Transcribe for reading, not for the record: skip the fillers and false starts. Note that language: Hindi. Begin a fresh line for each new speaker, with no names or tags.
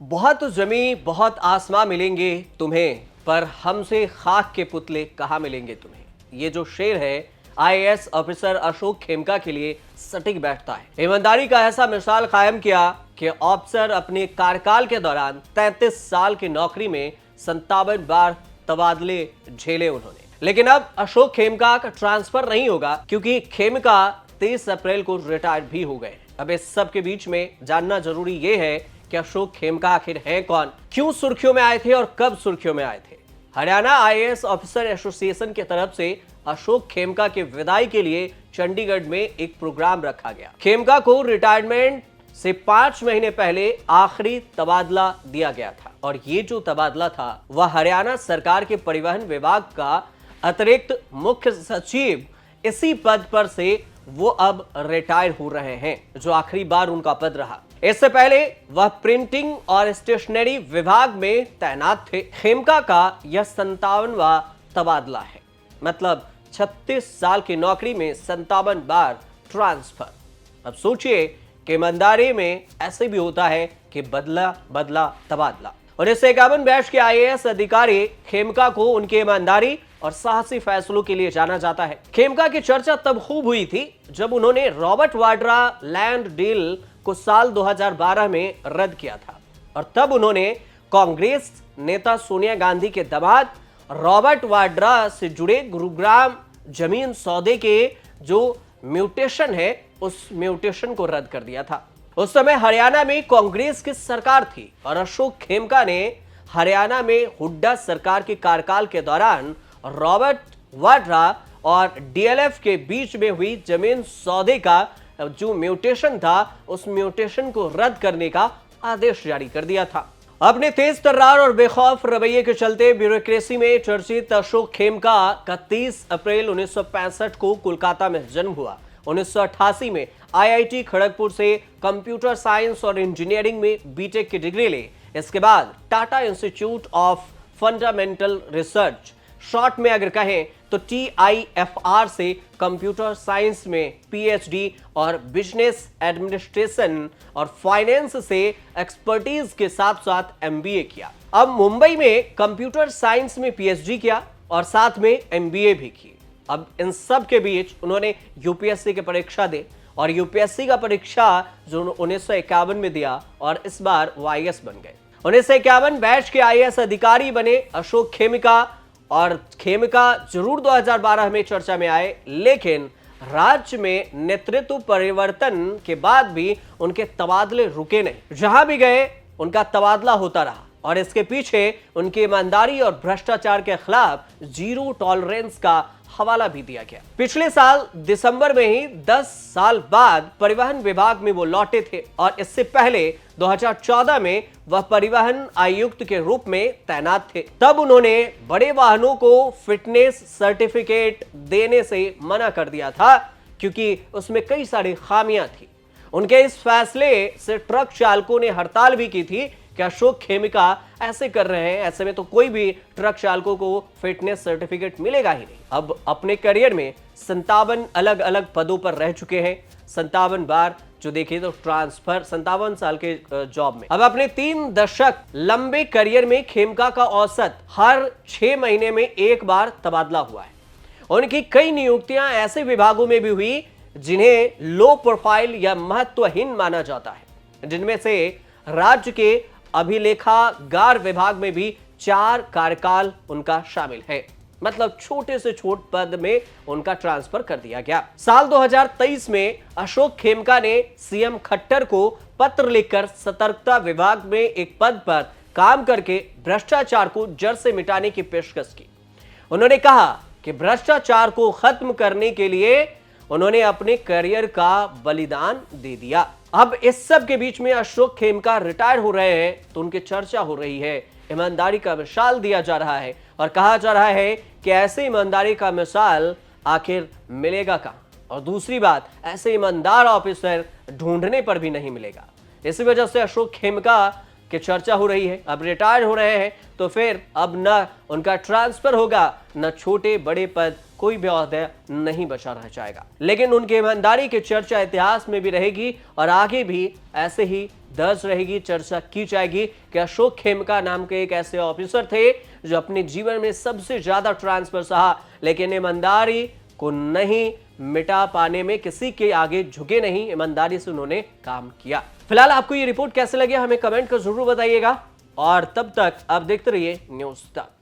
बहुत जमी बहुत आसमां मिलेंगे तुम्हें, पर हमसे खाक के पुतले कहाँ मिलेंगे तुम्हें। ये जो शेर है आईएएस ऑफिसर अशोक खेमका के लिए सटीक बैठता है। ईमानदारी का ऐसा मिसाल कायम किया कि ऑफिसर अपने कार्यकाल के दौरान 33 साल की नौकरी में 57 बार तबादले झेले उन्होंने। लेकिन अब अशोक खेमका का ट्रांसफर नहीं होगा, क्योंकि खेमका 23 अप्रैल को रिटायर्ड भी हो गए। अब इस सब के बीच में जानना जरूरी यह है कि अशोक खेमका आखिर हैं कौन, क्यों सुर्खियों में आए थे और कब सुर्खियों में आए थे। हरियाणा आईएएस ऑफिसर एसोसिएशन की तरफ से अशोक खेमका के विदाई के लिए चंडीगढ़ में एक प्रोग्राम रखा गया। खेमका को रिटायरमेंट से 5 महीने पहले आखिरी तबादला दिया गया था, और ये जो तबादला था वह हरियाणा सरकार के परिवहन विभाग का अतिरिक्त मुख्य सचिव इसी पद पर से वो अब रिटायर हो रहे हैं, जो आखिरी बार उनका पद रहा। इससे पहले वह प्रिंटिंग और स्टेशनरी विभाग में तैनात थे। खेमका का यह 57वां तबादला है, मतलब 36 साल की नौकरी में 57 बार ट्रांसफर। अब सोचिए कि ईमानदारी में ऐसे भी होता है कि बदला बदला तबादला। 1951 बैच के आईएएस अधिकारी खेमका को उनकी ईमानदारी और साहसी फैसलों के लिए जाना जाता है। खेमका की चर्चा तब खूब हुई थी जब उन्होंने रॉबर्ट वाड्रा लैंड डील को साल 2012 में रद्द किया था, और तब उन्होंने कांग्रेस नेता सोनिया गांधी के दामाद रॉबर्ट वाड्रा से जुड़े गुरुग्राम जमीन सौदे के जो म्यूटेशन है उस म्यूटेशन को रद्द कर दिया था। उस समय हरियाणा में कांग्रेस की सरकार थी, और अशोक खेमका ने हरियाणा में हुड्डा सरकार के कार्यकाल के दौरान रॉबर्ट वाड्रा और डीएलएफ के बीच में हुई जमीन सौदे का जो म्यूटेशन था उस म्यूटेशन को रद्द करने का आदेश जारी कर दिया था। अपने तेज तर्रार और बेखौफ रवैये के चलते ब्यूरोक्रेसी में चर्चित अशोक खेमका का 30 अप्रैल 1965 को कोलकाता में जन्म हुआ। 1988 में आईआईटी खड़गपुर से कंप्यूटर साइंस और इंजीनियरिंग में बीटेक की डिग्री ले। इसके बाद Tata institute of fundamental research, short में अगर कहें तो TIFR से कंप्यूटर साइंस में पीएचडी और बिजनेस एडमिनिस्ट्रेशन और फाइनेंस से एक्सपर्टीज के साथ साथ एमबीए किया। अब मुंबई में कंप्यूटर साइंस में पीएचडी किया और साथ में एमबीए भी की। अब इन सब के बीच उन्होंने यूपीएससी की परीक्षा दी, और यूपीएससी का परीक्षा जो 1951 में दिया, और इस बार वो आईएएस बन गए। 1951 बैच के आईएएस अधिकारी बने अशोक खेमका, और खेमका जरूर 2012 में चर्चा में आए, लेकिन राज्य में नेतृत्व परिवर्तन के बाद भी उनके तबादले रुके नहीं। जहां भी गए उनका तबादला होता रहा, और इसके पीछे उनकी ईमानदारी और भ्रष्टाचार के खिलाफ जीरो टॉलरेंस का हवाला भी दिया गया। पिछले साल दिसंबर में ही 10 साल बाद परिवहन विभाग में वो लौटे थे, और इससे पहले 2014 में वह परिवहन आयुक्त के रूप में तैनात थे। तब उन्होंने बड़े वाहनों को फिटनेस सर्टिफिकेट देने से मना कर दिया था, क्योंकि उसमें कई सारी खामियां थी। उनके इस फैसले से ट्रक चालकों ने हड़ताल भी की थी कि अशोक खेमका ऐसे कर रहे हैं, ऐसे में तो कोई भी ट्रक चालकों को फिटनेस सर्टिफिकेट मिलेगा ही नहीं। अब अपने करियर में 57 अलग अलग पदों पर रह चुके हैं, 57 बार जो देखिए तो ट्रांसफर 57 साल के जॉब में। अब अपने 3 दशक लंबे करियर में खेमका का औसत हर 6 महीने में एक बार तबादला हुआ है। उनकी कई नियुक्तियां ऐसे विभागों में भी हुई जिन्हें लो प्रोफाइल या महत्वहीन माना जाता है, जिनमें से राज्य के अभिलेखागार विभाग में भी 4 कार्यकाल उनका शामिल है, मतलब छोटे से छोटे पद में उनका ट्रांसफर कर दिया गया। साल 2023 में अशोक खेमका ने सीएम खट्टर को पत्र लिखकर सतर्कता विभाग में एक पद पर काम करके भ्रष्टाचार को जड़ से मिटाने की पेशकश की। उन्होंने कहा कि भ्रष्टाचार को खत्म करने के लिए उन्होंने अपने करियर का बलिदान दे दिया। अब इस सब के बीच में अशोक खेमका रिटायर हो रहे हैं, तो उनकी चर्चा हो रही है, ईमानदारी का मिसाल दिया जा रहा है, और कहा जा रहा है कि ऐसे ईमानदारी का मिसाल आखिर मिलेगा कहां, और दूसरी बात, ऐसे ईमानदार ऑफिसर ढूंढने पर भी नहीं मिलेगा। इसी वजह से अशोक खेमका की चर्चा हो रही है। अब रिटायर हो रहे हैं तो फिर अब न उनका ट्रांसफर होगा, न छोटे बड़े पद कोई भी ओहदा नहीं बचा रह जाएगा। लेकिन उनकी ईमानदारी की चर्चा इतिहास में भी रहेगी और आगे भी ऐसे ही दर्ज रहेगी, चर्चा की जाएगी कि अशोक खेमका नाम के एक ऐसे ऑफिसर थे जो अपने जीवन में सबसे ज्यादा ट्रांसफर सहा, लेकिन ईमानदारी को नहीं मिटा पाने में किसी के आगे झुके नहीं, ईमानदारी से उन्होंने काम किया। फिलहाल आपको ये रिपोर्ट कैसे लगी हमें कमेंट कर जरूर बताइएगा और तब तक आप देखते रहिए न्यूज़ तक।